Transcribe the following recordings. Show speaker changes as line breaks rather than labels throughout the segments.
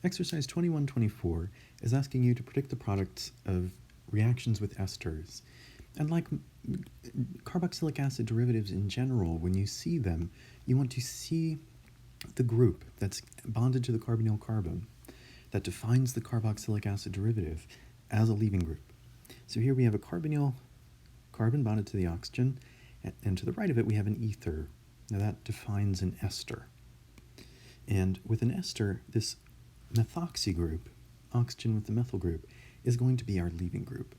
Exercise 2124 is asking you to predict the products of reactions with esters. And like carboxylic acid derivatives in general, when you see them, you want to see the group that's bonded to the carbonyl carbon that defines the carboxylic acid derivative as a leaving group. So here we have a carbonyl carbon bonded to the oxygen, and to the right of it we have an ether. Now that defines an ester. And with an ester, this methoxy group, oxygen with the methyl group, is going to be our leaving group.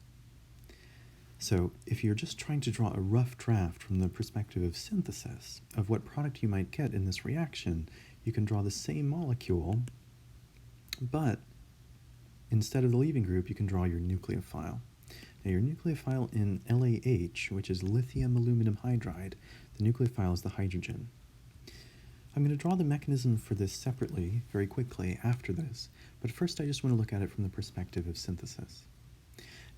So if you're just trying to draw a rough draft from the perspective of synthesis of what product you might get in this reaction, you can draw the same molecule, but instead of the leaving group, you can draw your nucleophile. Now your nucleophile in LaH, which is lithium aluminum hydride, the nucleophile is the hydrogen. I'm going to draw the mechanism for this separately, very quickly, after this, but first I just want to look at it from the perspective of synthesis.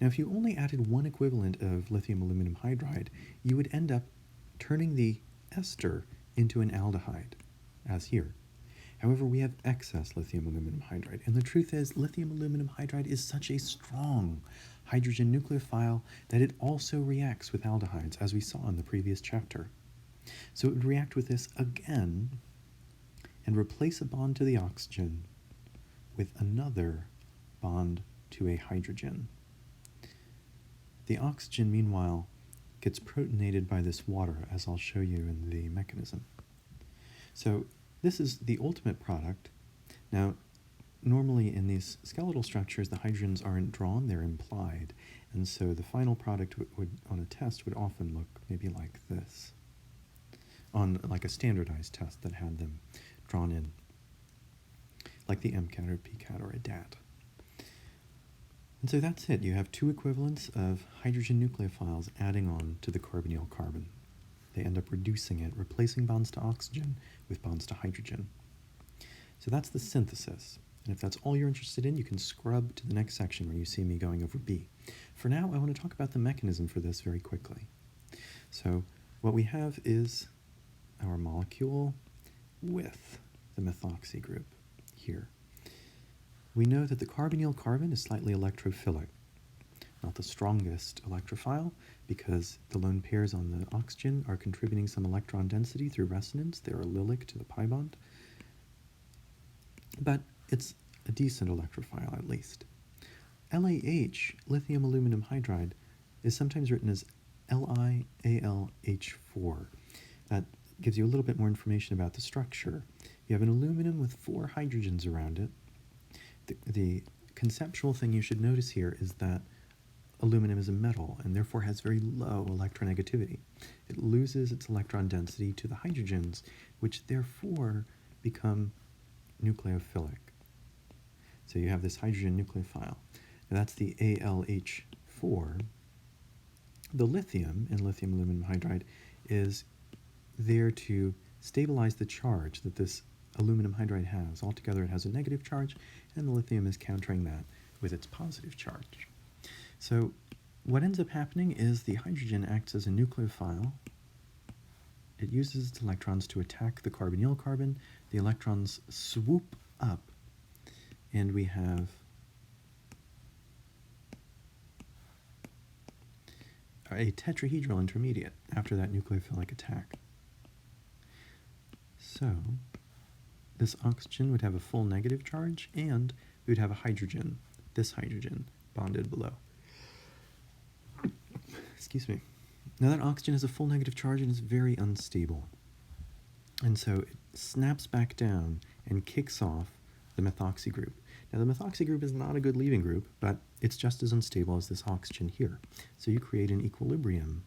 Now if you only added one equivalent of lithium aluminum hydride, you would end up turning the ester into an aldehyde, as here. However, we have excess lithium aluminum hydride, and the truth is lithium aluminum hydride is such a strong hydrogen nucleophile that it also reacts with aldehydes, as we saw in the previous chapter. So it would react with this again and replace a bond to the oxygen with another bond to a hydrogen. The oxygen, meanwhile, gets protonated by this water, as I'll show you in the mechanism. So this is the ultimate product. Now, normally in these skeletal structures, the hydrogens aren't drawn, they're implied. And so the final product would on a test would often look maybe like this, on like a standardized test that had them drawn in, like the MCAT or PCAT or a DAT. And so that's it. You have two equivalents of hydrogen nucleophiles adding on to the carbonyl carbon. They end up reducing it, replacing bonds to oxygen with bonds to hydrogen. So that's the synthesis. And if that's all you're interested in, you can scrub to the next section where you see me going over B. For now, I want to talk about the mechanism for this very quickly. So what we have is our molecule with the methoxy group here. We know that the carbonyl carbon is slightly electrophilic, not the strongest electrophile, because the lone pairs on the oxygen are contributing some electron density through resonance. They're allylic to the pi bond. But it's a decent electrophile, at least. LaH, lithium aluminum hydride, is sometimes written as LiAlH4. That gives you a little bit more information about the structure. You have an aluminum with 4 hydrogens around it. The conceptual thing you should notice here is that aluminum is a metal and therefore has very low electronegativity. It loses its electron density to the hydrogens, which therefore become nucleophilic. So you have this hydrogen nucleophile. Now that's the AlH4. The lithium in lithium aluminum hydride is there to stabilize the charge that this aluminum hydride has. Altogether it has a negative charge, and the lithium is countering that with its positive charge. So what ends up happening is the hydrogen acts as a nucleophile. It uses its electrons to attack the carbonyl carbon. The electrons swoop up, and we have a tetrahedral intermediate after that nucleophilic attack. So this oxygen would have a full negative charge, and we would have a hydrogen, this hydrogen, bonded below. Excuse me. Now that oxygen has a full negative charge and is very unstable. And so it snaps back down and kicks off the methoxy group. Now the methoxy group is not a good leaving group, but it's just as unstable as this oxygen here. So you create an equilibrium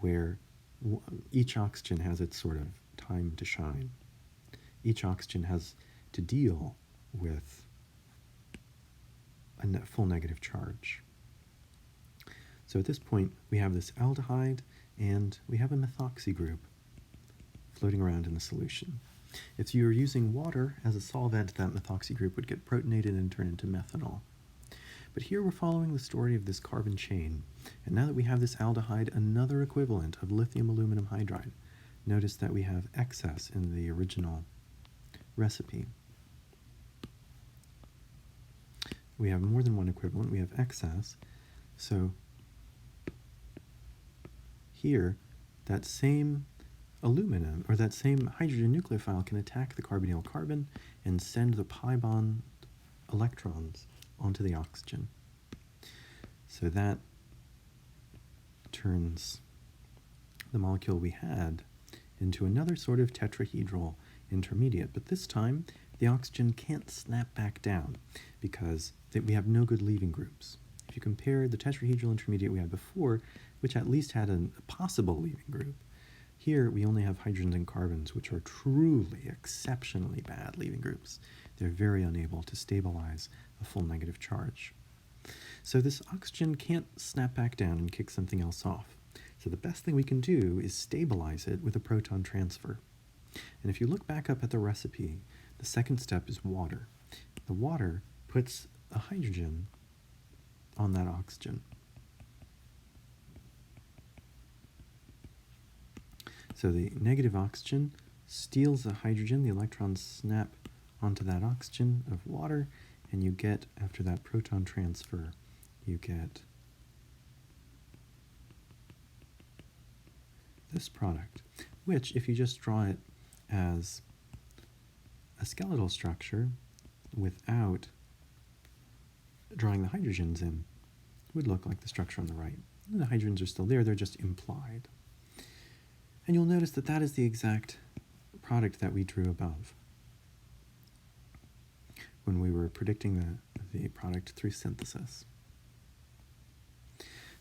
where each oxygen has its sort of time to shine. Each oxygen has to deal with a full negative charge. So at this point, we have this aldehyde, and we have a methoxy group floating around in the solution. If you were using water as a solvent, that methoxy group would get protonated and turn into methanol. But here we're following the story of this carbon chain, and now that we have this aldehyde, another equivalent of lithium aluminum hydride. Notice that we have excess in the original recipe. we have more than one equivalent, we have excess. So here, that same aluminum, or that same hydrogen nucleophile can attack the carbonyl carbon and send the pi bond electrons onto the oxygen. So that turns the molecule we had into another sort of tetrahedral intermediate, but this time the oxygen can't snap back down because we have no good leaving groups. If you compare the tetrahedral intermediate we had before, which at least had a possible leaving group, here we only have hydrogens and carbons, which are truly exceptionally bad leaving groups. They're very unable to stabilize a full negative charge. So this oxygen can't snap back down and kick something else off. So the best thing we can do is stabilize it with a proton transfer. And if you look back up at the recipe, the second step is water. The water puts a hydrogen on that oxygen. So the negative oxygen steals the hydrogen, the electrons snap onto that oxygen of water, and you get, after that proton transfer, you get this product, which, if you just draw it as a skeletal structure without drawing the hydrogens in, would look like the structure on the right. And the hydrogens are still there, they're just implied. And you'll notice that that is the exact product that we drew above when we were predicting the product through synthesis.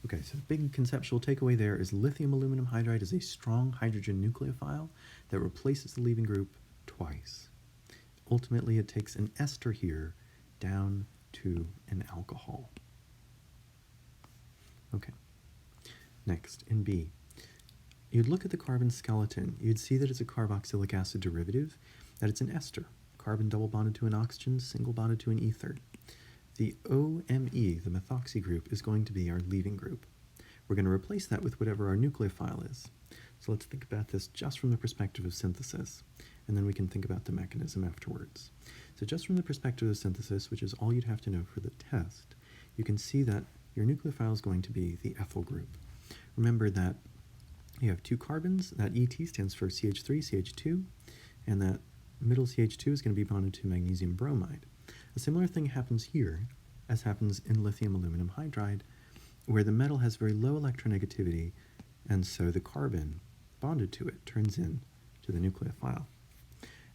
Okay, so the big conceptual takeaway there is lithium aluminum hydride is a strong hydrogen nucleophile that replaces the leaving group twice. Ultimately, it takes an ester here down to an alcohol. Okay, next, in B. You'd look at the carbon skeleton, you'd see that it's a carboxylic acid derivative, that it's an ester, carbon double bonded to an oxygen, single bonded to an ether. The OME, the methoxy group, is going to be our leaving group. We're going to replace that with whatever our nucleophile is. So let's think about this just from the perspective of synthesis, and then we can think about the mechanism afterwards. So just from the perspective of synthesis, which is all you'd have to know for the test, you can see that your nucleophile is going to be the ethyl group. Remember that you have two carbons, that ET stands for CH3, CH2, and that middle CH2 is going to be bonded to magnesium bromide. A similar thing happens here as happens in lithium aluminum hydride, where the metal has very low electronegativity, and so the carbon bonded to it turns in to the nucleophile.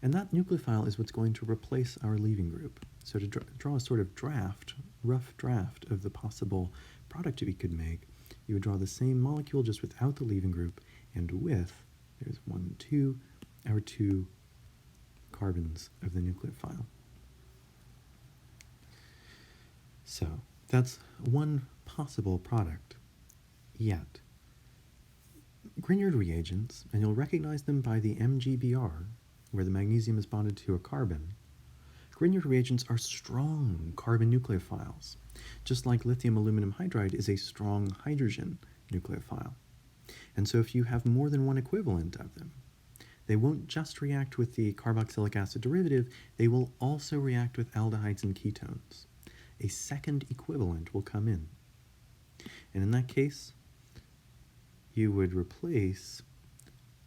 And that nucleophile is what's going to replace our leaving group. So to draw a sort of draft, rough draft of the possible product we could make, you would draw the same molecule just without the leaving group, and with, there's 1, 2, our two carbons of the nucleophile. So that's one possible product. Yet, Grignard reagents, and you'll recognize them by the MgBr, where the magnesium is bonded to a carbon, Grignard reagents are strong carbon nucleophiles, just like lithium aluminum hydride is a strong hydrogen nucleophile. And so if you have more than one equivalent of them, they won't just react with the carboxylic acid derivative, they will also react with aldehydes and ketones. A second equivalent will come in. And in that case, you would replace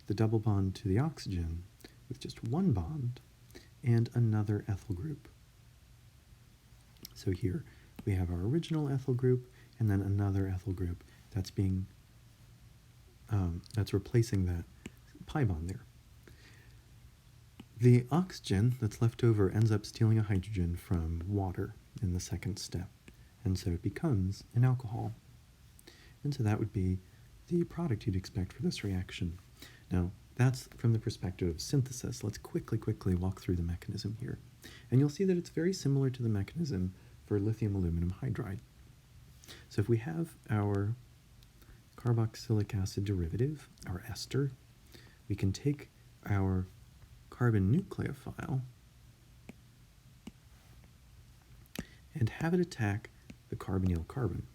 the double bond to the oxygen with just one bond and another ethyl group. So here we have our original ethyl group and then another ethyl group that's that's replacing that pi bond there. The oxygen that's left over ends up stealing a hydrogen from water in the second step, and so it becomes an alcohol. And so that would be the product you'd expect for this reaction. Now, that's from the perspective of synthesis. Let's quickly walk through the mechanism here. And you'll see that it's very similar to the mechanism for lithium aluminum hydride. So if we have our carboxylic acid derivative, our ester, we can take our carbon nucleophile and have it attack the carbonyl carbon.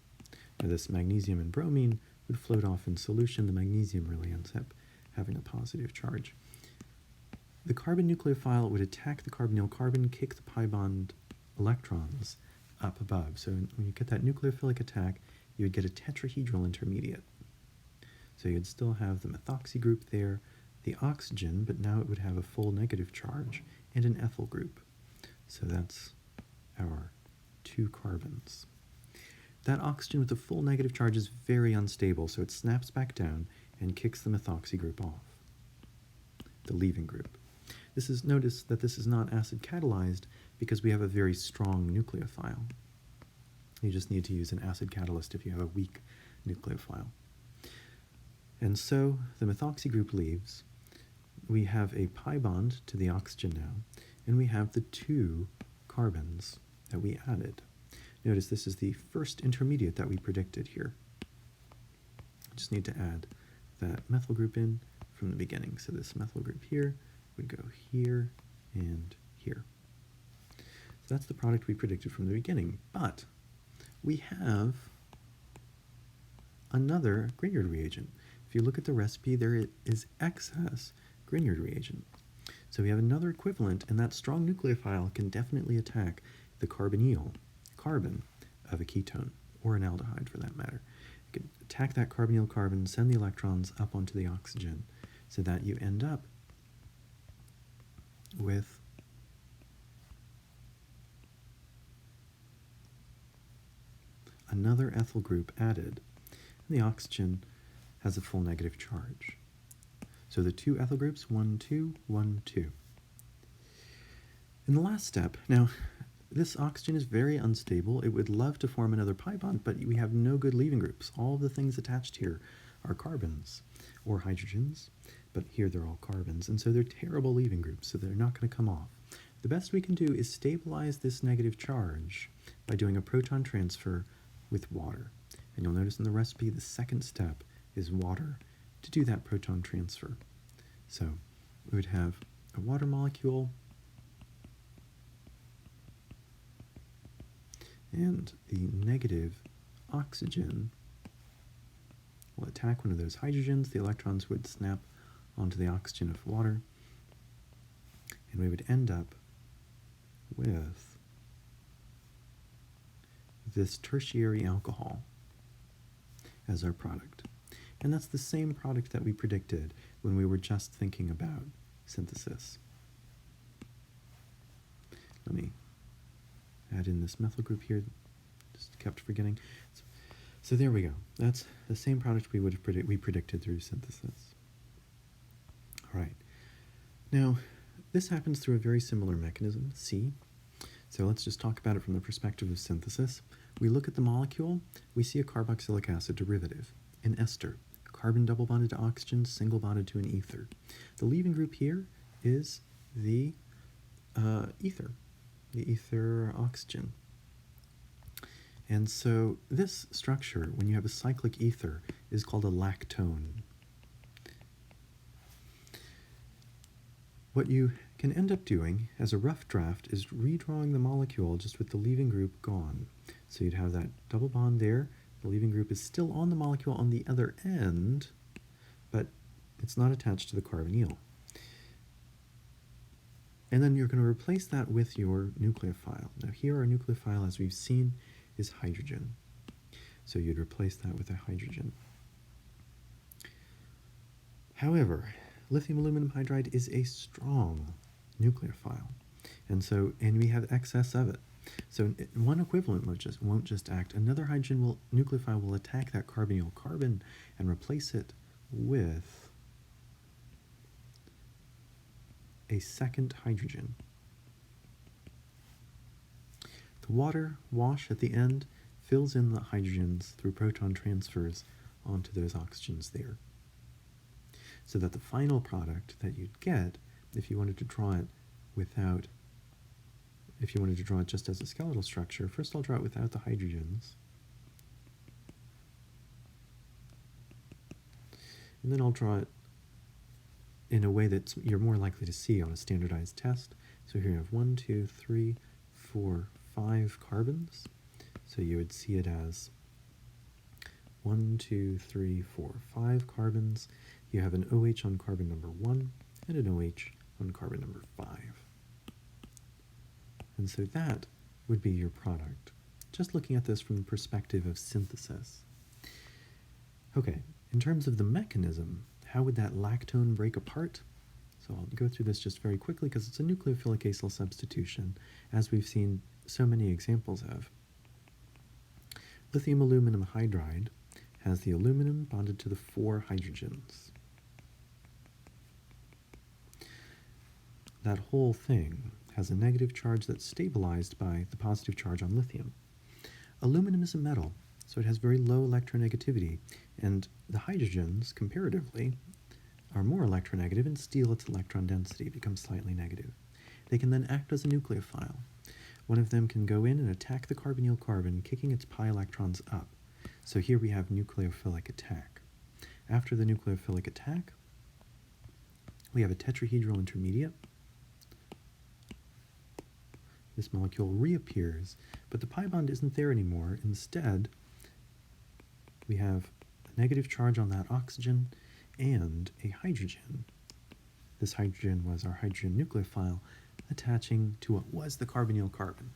Now this magnesium and bromine would float off in solution. The magnesium really ends up having a positive charge. The carbon nucleophile would attack the carbonyl carbon, kick the pi bond electrons up above. So when you get that nucleophilic attack, you would get a tetrahedral intermediate. So you'd still have the methoxy group there, the oxygen, but now it would have a full negative charge, and an ethyl group. So that's our 2 carbons. That oxygen with a full negative charge is very unstable, so it snaps back down and kicks the methoxy group off, the leaving group. Notice that this is not acid catalyzed because we have a very strong nucleophile. You just need to use an acid catalyst if you have a weak nucleophile. And so the methoxy group leaves. We have a pi bond to the oxygen now, and we have the 2 carbons that we added. Notice this is the first intermediate that we predicted here. I just need to add that methyl group in from the beginning. So this methyl group here would go here and here. So that's the product we predicted from the beginning. But we have another Grignard reagent. If you look at the recipe, there is excess Grignard reagent. So we have another equivalent, and that strong nucleophile can definitely attack the carbonyl, carbon of a ketone, or an aldehyde for that matter. It can attack that carbonyl carbon, send the electrons up onto the oxygen, so that you end up with another ethyl group added, and the oxygen has a full negative charge. So the 2 ethyl groups, 1, 2, 1, 2. In the last step, now this oxygen is very unstable. It would love to form another pi bond, but we have no good leaving groups. All the things attached here are carbons or hydrogens, but here they're all carbons, and so they're terrible leaving groups, so they're not going to come off. The best we can do is stabilize this negative charge by doing a proton transfer with water. And you'll notice in the recipe, the second step is water to do that proton transfer. So we would have a water molecule and the negative oxygen will attack one of those hydrogens. The electrons would snap onto the oxygen of water, and we would end up with this tertiary alcohol as our product. And that's the same product that we predicted when we were just thinking about synthesis. Let me add in this methyl group here, just kept forgetting. So there we go. That's the same product we predicted through synthesis. All right. Now, this happens through a very similar mechanism, C. So let's just talk about it from the perspective of synthesis. We look at the molecule, we see a carboxylic acid derivative, an ester, carbon double bonded to oxygen, single bonded to an ether. The leaving group here is the ether oxygen. And so this structure, when you have a cyclic ether, is called a lactone. What you can end up doing as a rough draft is redrawing the molecule just with the leaving group gone. So you'd have that double bond there. The leaving group is still on the molecule on the other end, but it's not attached to the carbonyl. And then you're going to replace that with your nucleophile. Now here our nucleophile, as we've seen, is hydrogen. So you'd replace that with a hydrogen. However, lithium aluminum hydride is a strong nucleophile, and we have excess of it. So one equivalent won't just act. Another nucleophile will attack that carbonyl carbon and replace it with a second hydrogen. The water wash at the end fills in the hydrogens through proton transfers onto those oxygens there. So that the final product that you'd get, if you wanted to draw it just as a skeletal structure, first I'll draw it without the hydrogens. And then I'll draw it in a way that you're more likely to see on a standardized test. So here you have 1, 2, 3, 4, 5 carbons. So you would see it as 1, 2, 3, 4, 5 carbons. You have an OH on carbon number 1 and an OH on carbon number 5. And so that would be your product. just looking at this from the perspective of synthesis. Okay, in terms of the mechanism, how would that lactone break apart? So I'll go through this just very quickly because it's a nucleophilic acyl substitution, as we've seen so many examples of. Lithium aluminum hydride has the aluminum bonded to the 4 hydrogens. That whole thing has a negative charge that's stabilized by the positive charge on lithium. Aluminum is a metal, so it has very low electronegativity, and the hydrogens, comparatively, are more electronegative and steal its electron density, becomes slightly negative. They can then act as a nucleophile. One of them can go in and attack the carbonyl carbon, kicking its pi electrons up. So here we have nucleophilic attack. After the nucleophilic attack, we have a tetrahedral intermediate. This molecule reappears, but the pi bond isn't there anymore. Instead, we have a negative charge on that oxygen and a hydrogen. This hydrogen was our hydrogen nucleophile attaching to what was the carbonyl carbon.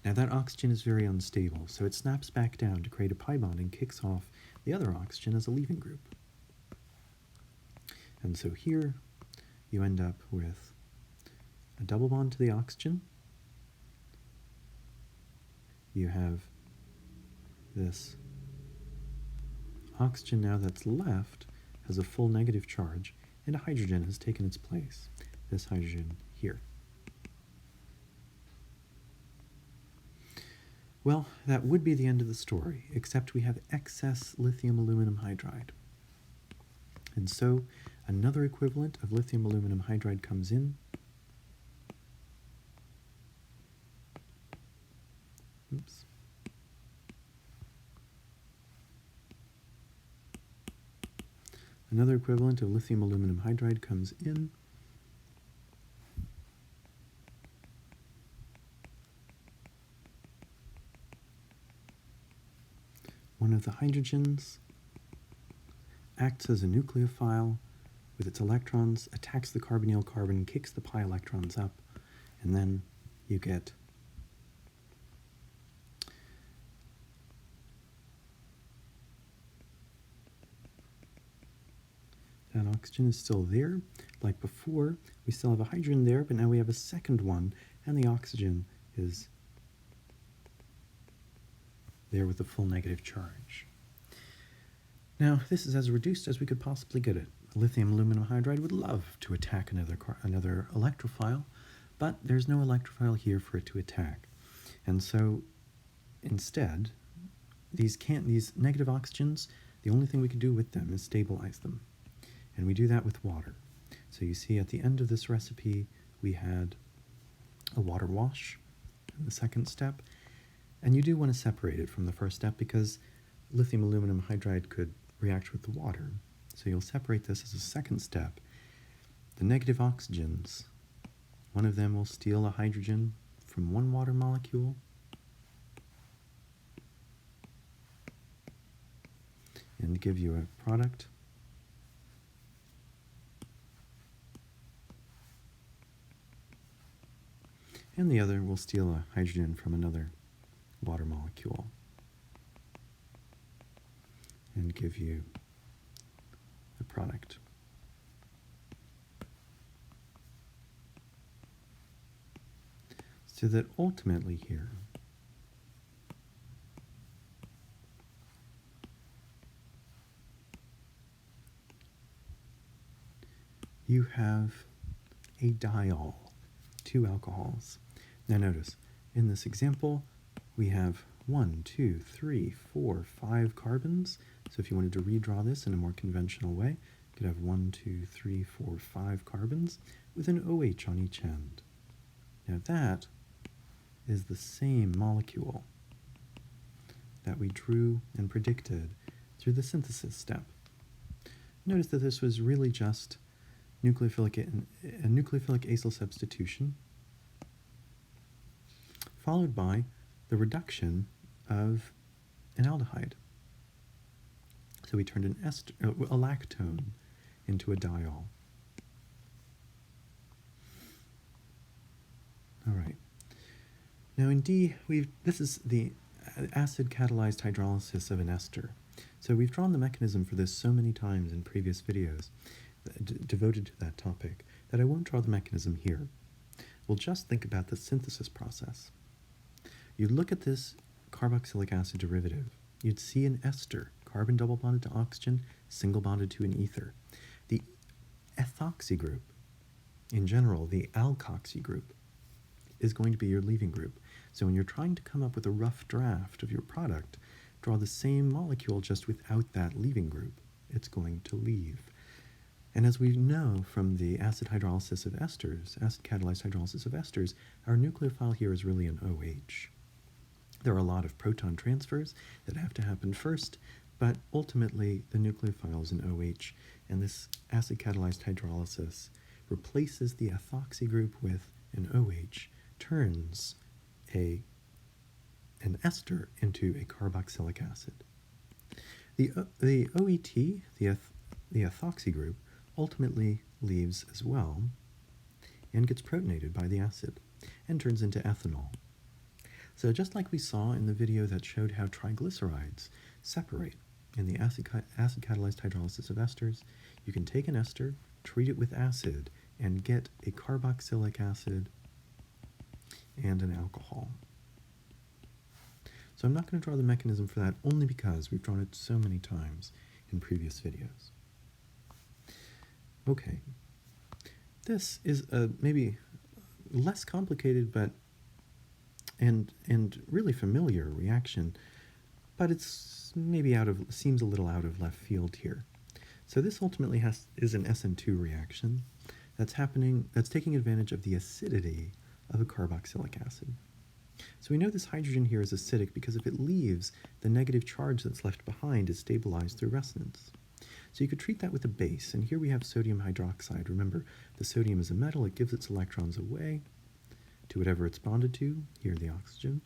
Now that oxygen is very unstable, so it snaps back down to create a pi bond and kicks off the other oxygen as a leaving group. And so here you end up with a double bond to the oxygen. You have this oxygen now that's left has a full negative charge, and a hydrogen has taken its place, this hydrogen here. Well, that would be the end of the story, except we have excess lithium aluminum hydride. And so another equivalent of lithium aluminum hydride comes in. Oops. Another equivalent of lithium aluminum hydride comes in. One of the hydrogens acts as a nucleophile with its electrons, attacks the carbonyl carbon, kicks the pi electrons up, and then you get that oxygen is still there. Like before, we still have a hydrogen there, but now we have a second one, and the oxygen is there with a full negative charge. Now, this is as reduced as we could possibly get it. Lithium aluminum hydride would love to attack another electrophile, but there's no electrophile here for it to attack. And so, instead, these negative oxygens, the only thing we can do with them is stabilize them. And we do that with water. So you see at the end of this recipe, we had a water wash in the second step. And you do want to separate it from the first step because lithium aluminum hydride could react with the water. So you'll separate this as a second step. The negative oxygens, one of them will steal a hydrogen from one water molecule and give you a product. And the other will steal a hydrogen from another water molecule and give you a product. So that ultimately here, you have a diol, 2 alcohols. Now notice, in this example, we have 1, 2, 3, 4, 5 carbons. So if you wanted to redraw this in a more conventional way, you could have 1, 2, 3, 4, 5 carbons with an OH on each end. Now that is the same molecule that we drew and predicted through the synthesis step. Notice that this was really just a nucleophilic acyl substitution followed by the reduction of an aldehyde. So we turned a lactone into a diol. All right. Now in D, this is the acid-catalyzed hydrolysis of an ester. So we've drawn the mechanism for this so many times in previous videos devoted to that topic that I won't draw the mechanism here. We'll just think about the synthesis process. You look at this carboxylic acid derivative, you'd see an ester, carbon double bonded to oxygen, single bonded to an ether. The ethoxy group, in general, the alkoxy group, is going to be your leaving group. So when you're trying to come up with a rough draft of your product, draw the same molecule just without that leaving group. It's going to leave. And as we know from the acid hydrolysis of esters, acid-catalyzed hydrolysis of esters, our nucleophile here is really an OH. There are a lot of proton transfers that have to happen first, but ultimately the nucleophile is an OH, and this acid-catalyzed hydrolysis replaces the ethoxy group with an OH, turns an ester into a carboxylic acid. The OET, the ethoxy group, ultimately leaves as well and gets protonated by the acid and turns into ethanol. So just like we saw in the video that showed how triglycerides separate in the acid-catalyzed hydrolysis of esters, you can take an ester, treat it with acid, and get a carboxylic acid and an alcohol. So I'm not going to draw the mechanism for that only because we've drawn it so many times in previous videos. Okay, this is a maybe less complicated but and really familiar reaction, but it's maybe seems a little out of left field here. So this ultimately is an SN2 reaction that's taking advantage of the acidity of a carboxylic acid. So we know this hydrogen here is acidic because if it leaves, the negative charge that's left behind is stabilized through resonance. So you could treat that with a base, and here we have sodium hydroxide. Remember, the sodium is a metal, it gives its electrons away to whatever it's bonded to, here the oxygen,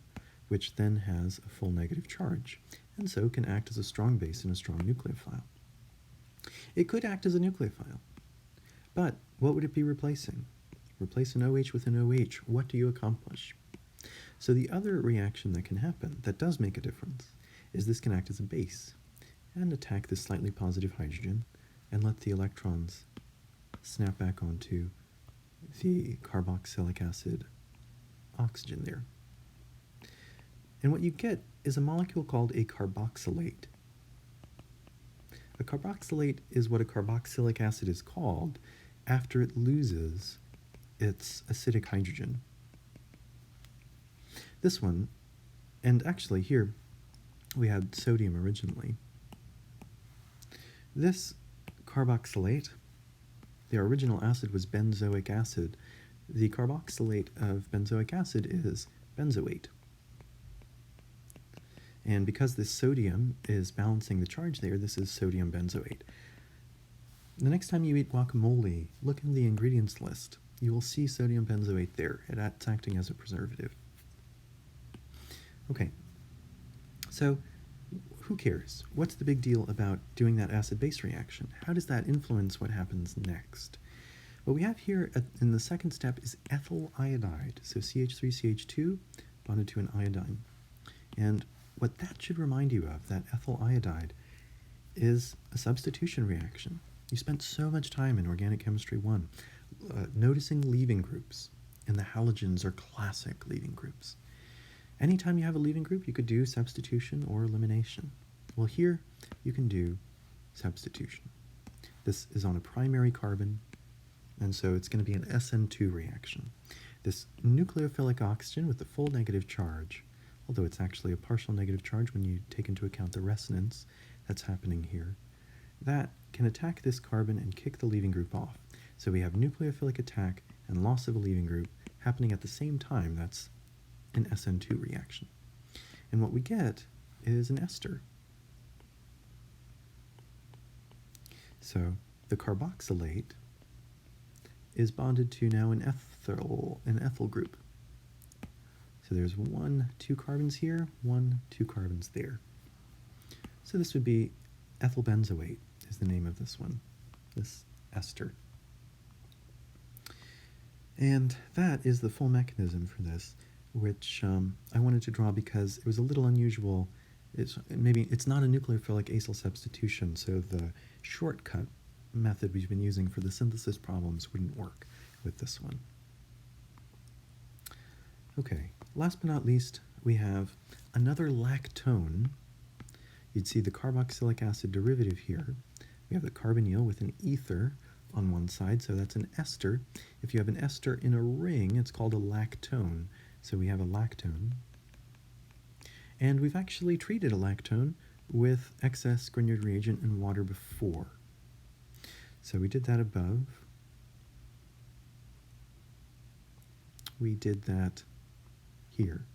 which then has a full negative charge, and so can act as a strong base in a strong nucleophile. It could act as a nucleophile, but what would it be replacing? Replace an OH with an OH, what do you accomplish? So the other reaction that can happen, that does make a difference, is this can act as a base and attack this slightly positive hydrogen and let the electrons snap back onto the carboxylic acid oxygen there. And what you get is a molecule called a carboxylate. A carboxylate is what a carboxylic acid is called after it loses its acidic hydrogen. This one, and actually here we had sodium originally. This carboxylate, the original acid was benzoic acid. The carboxylate of benzoic acid is benzoate. And because this sodium is balancing the charge there, this is sodium benzoate. The next time you eat guacamole, look in the ingredients list. You will see sodium benzoate there. It's acting as a preservative. Okay, so who cares? What's the big deal about doing that acid-base reaction? How does that influence what happens next? What we have here in the second step is ethyl iodide, so CH3CH2 bonded to an iodine. And what that should remind you of, that ethyl iodide, is a substitution reaction. You spent so much time in Organic Chemistry 1 noticing leaving groups, and the halogens are classic leaving groups. Anytime you have a leaving group, you could do substitution or elimination. Well, here you can do substitution. This is on a primary carbon, and so it's going to be an SN2 reaction. This nucleophilic oxygen with the full negative charge, although it's actually a partial negative charge when you take into account the resonance that's happening here, that can attack this carbon and kick the leaving group off. So we have nucleophilic attack and loss of a leaving group happening at the same time. That's an SN2 reaction. And what we get is an ester. So the carboxylate is bonded to now an ethyl group. So there's 2 carbons here, 2 carbons there. So this would be ethyl benzoate is the name of this one, this ester. And that is the full mechanism for this. which I wanted to draw because it was a little unusual. It's not a nucleophilic acyl substitution, so the shortcut method we've been using for the synthesis problems wouldn't work with this one. Okay, last but not least, we have another lactone. You'd see the carboxylic acid derivative here. We have the carbonyl with an ether on one side, so that's an ester. If you have an ester in a ring, it's called a lactone. So we have a lactone. And we've actually treated a lactone with excess Grignard reagent and water before. So we did that above. We did that here.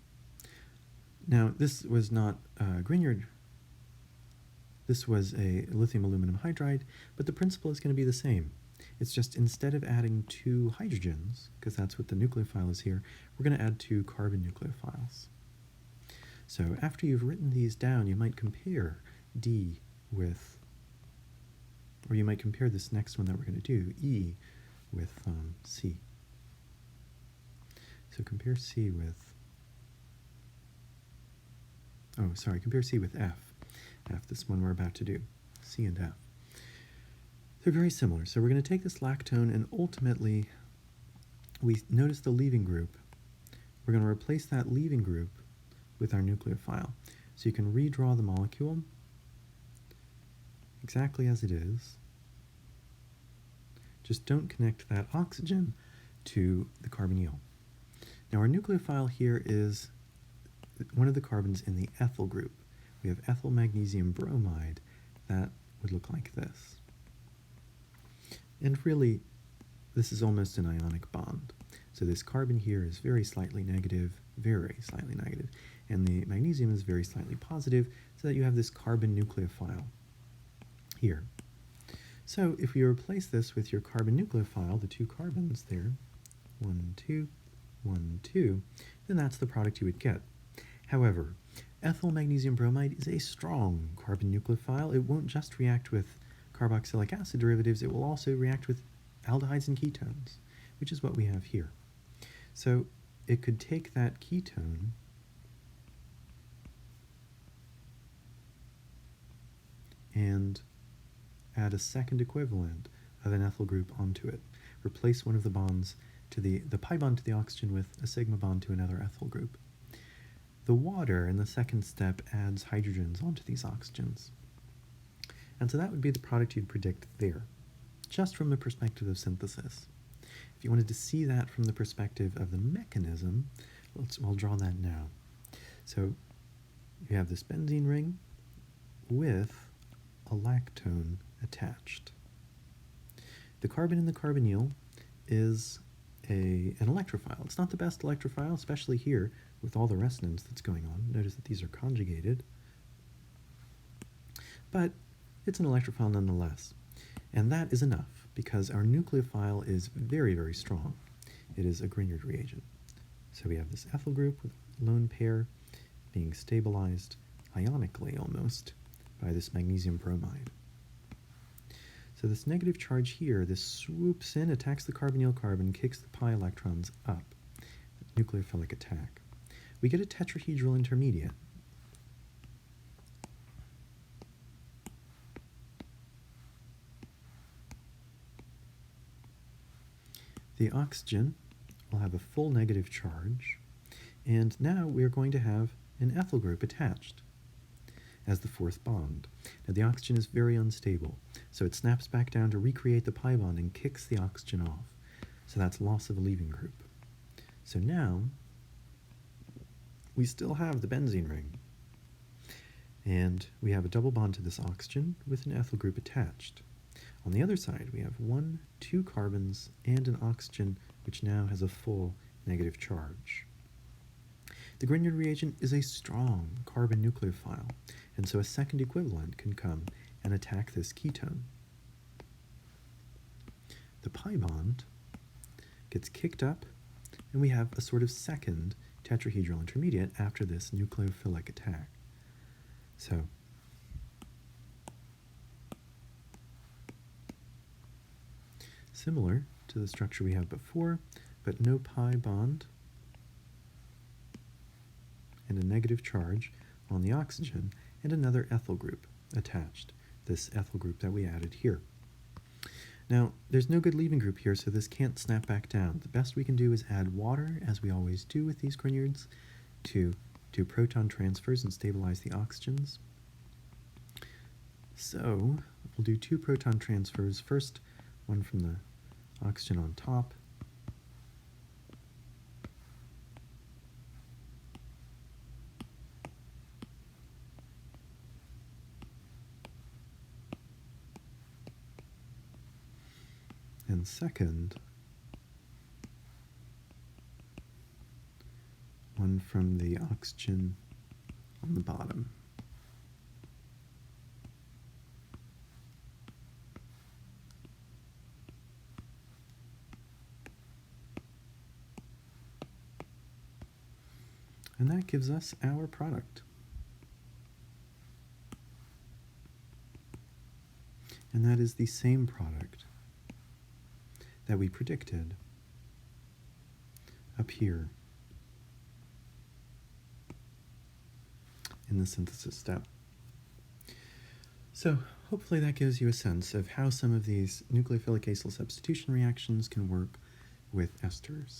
Now, this was not Grignard. This was a lithium aluminum hydride, but the principle is going to be the same. It's just instead of adding 2 hydrogens, because that's what the nucleophile is here, we're going to add 2 carbon nucleophiles. So after you've written these down, you might compare D with, or you might compare this next one that we're going to do, E, with C. So compare C with, compare C with F. This one we're about to do, C and F. They're very similar. So we're going to take this lactone and ultimately we notice the leaving group. We're going to replace that leaving group with our nucleophile. So you can redraw the molecule exactly as it is. Just don't connect that oxygen to the carbonyl. Now our nucleophile here is one of the carbons in the ethyl group. We have ethyl magnesium bromide. That would look like this. And really, this is almost an ionic bond. So this carbon here is very slightly negative, and the magnesium is very slightly positive, so that you have this carbon nucleophile here. So if you replace this with your carbon nucleophile, the 2 carbons there, 1, 2, 1, 2, then that's the product you would get. However, ethyl magnesium bromide is a strong carbon nucleophile. It won't just react with carboxylic acid derivatives, it will also react with aldehydes and ketones, which is what we have here. So it could take that ketone and add a second equivalent of an ethyl group onto it. Replace one of the bonds to the pi bond to the oxygen with a sigma bond to another ethyl group. The water in the second step adds hydrogens onto these oxygens. And so that would be the product you'd predict there, just from the perspective of synthesis. If you wanted to see that from the perspective of the mechanism, we'll draw that now. So you have this benzene ring with a lactone attached. The carbon in the carbonyl is an electrophile. It's not the best electrophile, especially here with all the resonance that's going on. Notice that these are conjugated. But it's an electrophile nonetheless. And that is enough, because our nucleophile is very, very strong. It is a Grignard reagent. So we have this ethyl group with lone pair being stabilized ionically almost by this magnesium bromide. So this negative charge here, this swoops in, attacks the carbonyl carbon, kicks the pi electrons up. Nucleophilic attack. We get a tetrahedral intermediate. The oxygen will have a full negative charge, and now we are going to have an ethyl group attached as the 4th bond. Now the oxygen is very unstable, so it snaps back down to recreate the pi bond and kicks the oxygen off. So that's loss of a leaving group. So now we still have the benzene ring, and we have a double bond to this oxygen with an ethyl group attached. On the other side, we have 1, 2 carbons and an oxygen, which now has a full negative charge. The Grignard reagent is a strong carbon nucleophile, and so a second equivalent can come and attack this ketone. The pi bond gets kicked up, and we have a sort of second tetrahedral intermediate after this nucleophilic attack. So similar to the structure we had before, but no pi bond. and a negative charge on the oxygen, and another ethyl group attached, this ethyl group that we added here. Now, there's no good leaving group here, so this can't snap back down. The best we can do is add water, as we always do with these Grignards, to do proton transfers and stabilize the oxygens. So, we'll do 2 proton transfers. First, one from the oxygen on top, and second, one from the oxygen on the bottom. And that gives us our product. And that is the same product that we predicted up here in the synthesis step. So hopefully that gives you a sense of how some of these nucleophilic acyl substitution reactions can work with esters.